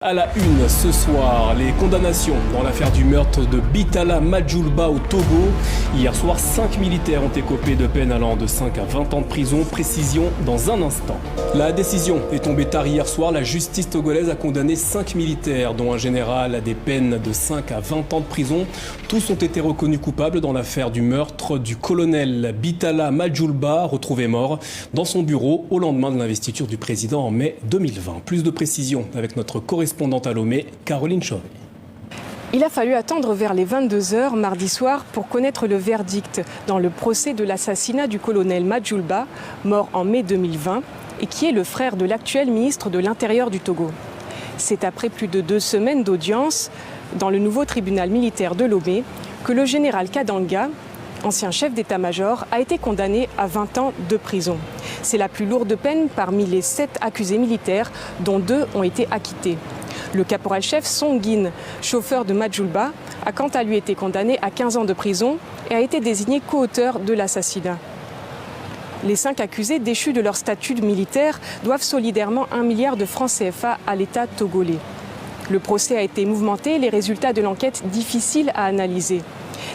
À la une ce soir, les condamnations dans l'affaire du meurtre de Bitala Majulba au Togo. Hier soir, 5 militaires ont écopé de peine allant de 5 à 20 ans de prison. Précision dans un instant. La décision est tombée tard hier soir. La justice togolaise a condamné 5 militaires, dont un général à des peines de 5 à 20 ans de prison. Tous ont été reconnus coupables dans l'affaire du meurtre du colonel Bitala Majulba, retrouvé mort dans son bureau au lendemain de l'investiture du président en mai 2020. Plus de précisions avec notre correspondante à Lomé, Caroline Chauvet. Il a fallu attendre vers les 22h mardi soir pour connaître le verdict dans le procès de l'assassinat du colonel Majulba, mort en mai 2020, et qui est le frère de l'actuel ministre de l'Intérieur du Togo. C'est après plus de 2 semaines d'audience dans le nouveau tribunal militaire de Lomé que le général Kadanga, ancien chef d'état-major, a été condamné à 20 ans de prison. C'est la plus lourde peine parmi les 7 accusés militaires, dont 2 ont été acquittés. Le caporal-chef Songin, chauffeur de Majulba, a quant à lui été condamné à 15 ans de prison et a été désigné co-auteur de l'assassinat. Les 5 accusés, déchus de leur statut de militaire, doivent solidairement 1 milliard de francs CFA à l'État togolais. Le procès a été mouvementé, les résultats de l'enquête difficiles à analyser.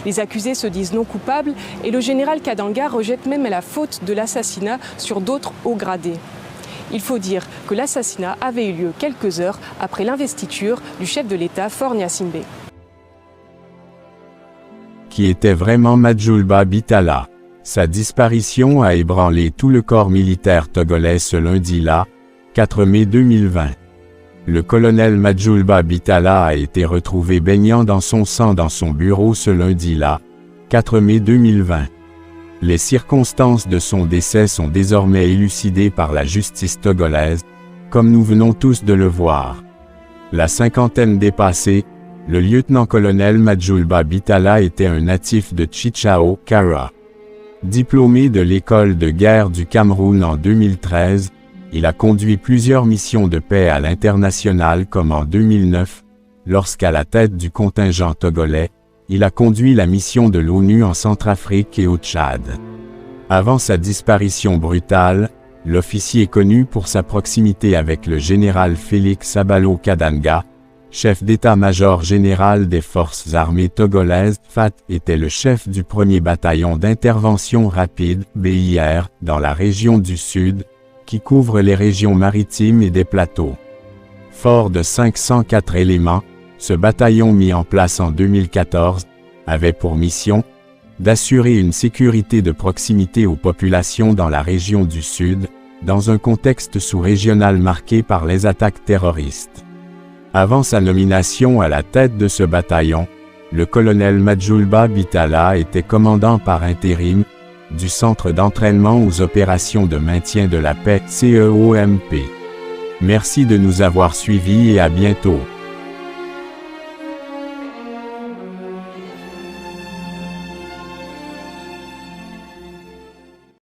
Les accusés se disent non coupables et le général Kadanga rejette même la faute de l'assassinat sur d'autres hauts gradés. Il faut dire que l'assassinat avait eu lieu quelques heures après l'investiture du chef de l'État Faure Gnassingbé. Qui était vraiment Majulba Bitala? Sa disparition a ébranlé tout le corps militaire togolais ce lundi-là, 4 mai 2020. Le colonel Majulba Bitala a été retrouvé baignant dans son sang dans son bureau ce lundi-là, 4 mai 2020. Les circonstances de son décès sont désormais élucidées par la justice togolaise, comme nous venons tous de le voir. La cinquantaine dépassée, le lieutenant-colonel Majulba Bitala était un natif de Chichao, Kara. Diplômé de l'école de guerre du Cameroun en 2013, il a conduit plusieurs missions de paix à l'international comme en 2009, lorsqu'à la tête du contingent togolais, il a conduit la mission de l'ONU en Centrafrique et au Tchad. Avant sa disparition brutale, l'officier connu pour sa proximité avec le général Félix Abalo Kadanga, chef d'état-major général des forces armées togolaises, FAT, était le chef du 1er bataillon d'intervention rapide, BIR, dans la région du Sud, qui couvre les régions maritimes et des plateaux. Fort de 504 éléments, ce bataillon mis en place en 2014, avait pour mission d'assurer une sécurité de proximité aux populations dans la région du Sud, dans un contexte sous-régional marqué par les attaques terroristes. Avant sa nomination à la tête de ce bataillon, le colonel Majulba Bitala était commandant par intérim du Centre d'entraînement aux opérations de maintien de la paix, CEOMP. Merci de nous avoir suivis et à bientôt.